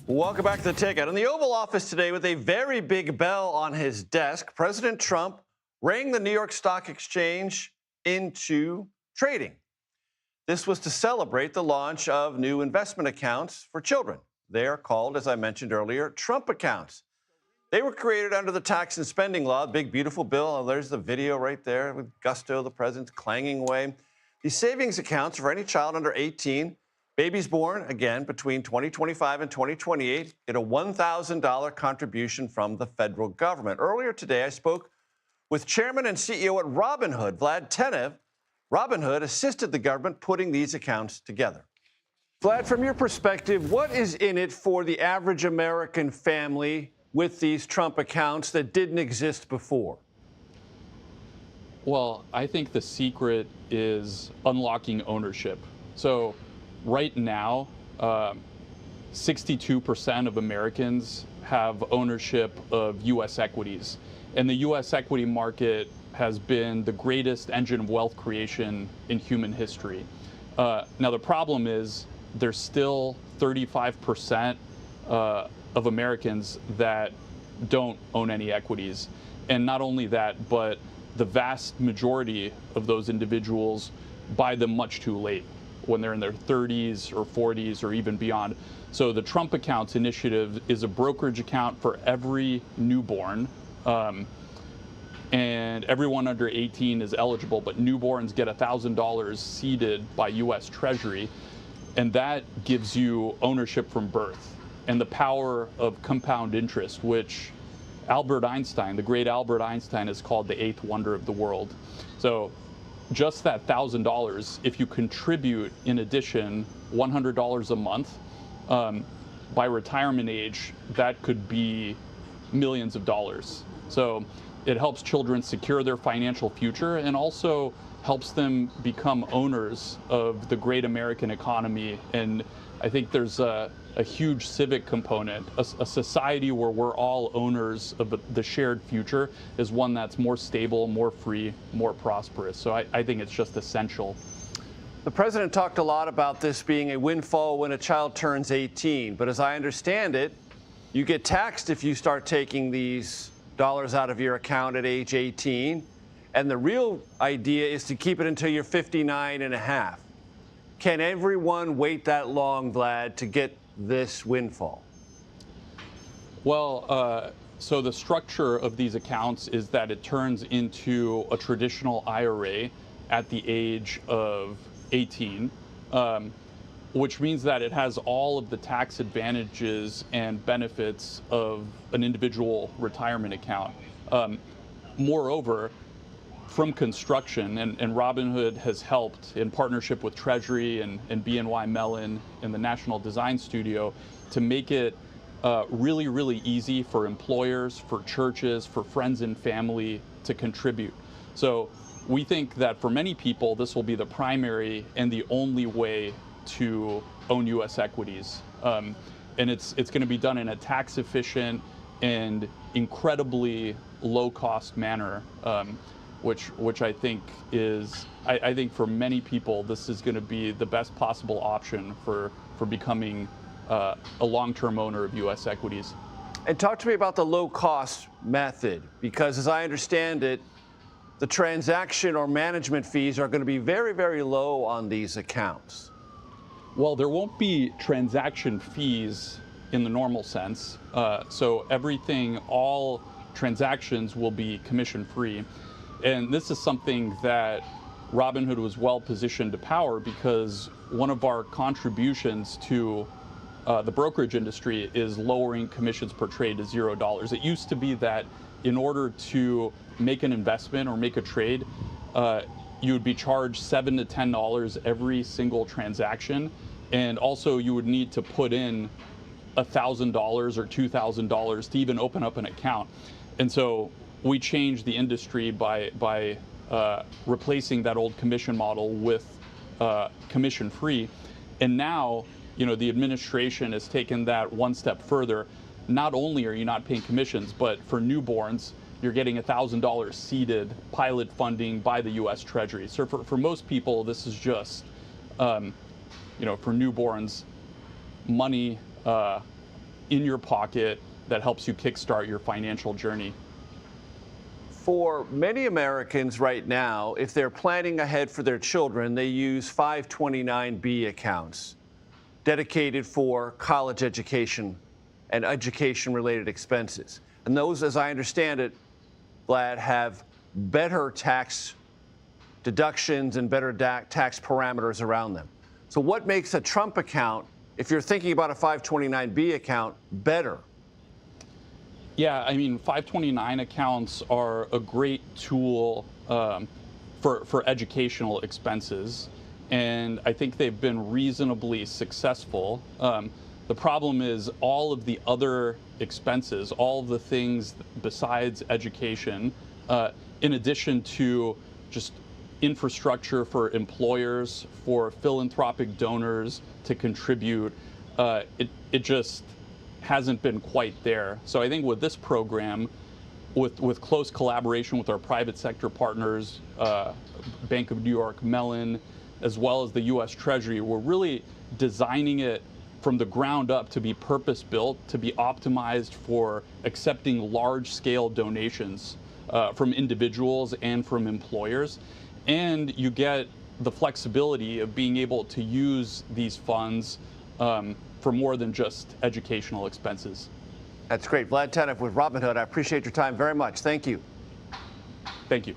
Welcome back to The Ticket. In the Oval Office today with a very big bell on his desk, President Trump rang the New York Stock Exchange into trading. This was to celebrate the launch of new investment accounts for children. They are called, as I mentioned earlier, Trump accounts. They were created under the tax and spending law, big, beautiful bill. Oh, there's the video right there with gusto, the president's clanging away. These savings accounts for any child under 18, babies born, again, between 2025 and 2028, get a $1,000 contribution from the federal government. Earlier today, I spoke with Chairman and CEO at Robinhood, Vlad Tenev. Robinhood assisted the government putting these accounts together. Vlad, from your perspective, what is in it for the average American family with these Trump accounts that didn't exist before? Well, I think the secret is unlocking ownership. So right now, 62% of Americans have ownership of U.S. equities. And the U.S. equity market has been the greatest engine of wealth creation in human history. Now, the problem is there's still 35% of Americans that don't own any equities. And not only that, but the vast majority of those individuals buy them much too late, when they're in their 30s or 40s or even beyond. So the Trump Accounts initiative is a brokerage account for every newborn. And everyone under 18 is eligible, but newborns get $1,000 seeded by U.S. Treasury. And that gives you ownership from birth and the power of compound interest, which Albert Einstein, the great Albert Einstein, has called the eighth wonder of the world. So just that $1,000, if you contribute in addition $100 a month, by retirement age, that could be millions of dollars. So it helps children secure their financial future and also helps them become owners of the great American economy. And I think there's a huge civic component. A society where we're all owners of the shared future is one that's more stable, more free, more prosperous. So I think it's just essential. The president talked a lot about this being a windfall when a child turns 18. But as I understand it, you get taxed if you start taking these dollars out of your account at age 18. And the real idea is to keep it until you're 59 and a half. Can everyone wait that long, Vlad, to get this windfall? Well, so the structure of these accounts is that it turns into a traditional IRA at the age of 18, which means that it has all of the tax advantages and benefits of an individual retirement account. Moreover, from construction, and Robinhood has helped in partnership with Treasury and BNY Mellon and the National Design Studio to make it really, really easy for employers, for churches, for friends and family to contribute. So we think that for many people, this will be the primary and the only way to own U.S. equities. And it's going to be done in a tax efficient and incredibly low cost manner. Which I think is, I think for many people, this is going to be the best possible option for becoming a long-term owner of U.S. equities. And talk to me about the low-cost method, because as I understand it, the transaction or management fees are going to be very, very low on these accounts. Well, there won't be transaction fees in the normal sense. So everything, all transactions will be commission-free. And this is something that Robinhood was well positioned to power because one of our contributions to the brokerage industry is lowering commissions per trade to $0. It used to be that in order to make an investment or make a trade, you would be charged $7 to $10 every single transaction. And also you would need to put in $1,000 or $2,000 to even open up an account. And so we changed the industry by replacing that old commission model with commission-free. And now, the administration has taken that one step further. Not only are you not paying commissions, but for newborns, you're getting $1,000 seeded pilot funding by the U.S. Treasury. So for most people, this is just, for newborns, money in your pocket that helps you kickstart your financial journey. For many Americans right now, if they're planning ahead for their children, they use 529B accounts dedicated for college education and education-related expenses. And those, as I understand it, Vlad, have better tax deductions and better tax parameters around them. So what makes a Trump account, if you're thinking about a 529B account, better? Yeah, I mean, 529 accounts are a great tool for educational expenses, and I think they've been reasonably successful. The problem is all of the other expenses, all of the things besides education, in addition to just infrastructure for employers, for philanthropic donors to contribute, it just hasn't been quite there. So I think with this program, with close collaboration with our private sector partners, Bank of New York, Mellon, as well as the U.S. Treasury, we're really designing it from the ground up to be purpose-built, to be optimized for accepting large-scale donations from individuals and from employers. And you get the flexibility of being able to use these funds for more than just educational expenses. That's great. Vlad Tenev with Robinhood. I appreciate your time very much. Thank you. Thank you.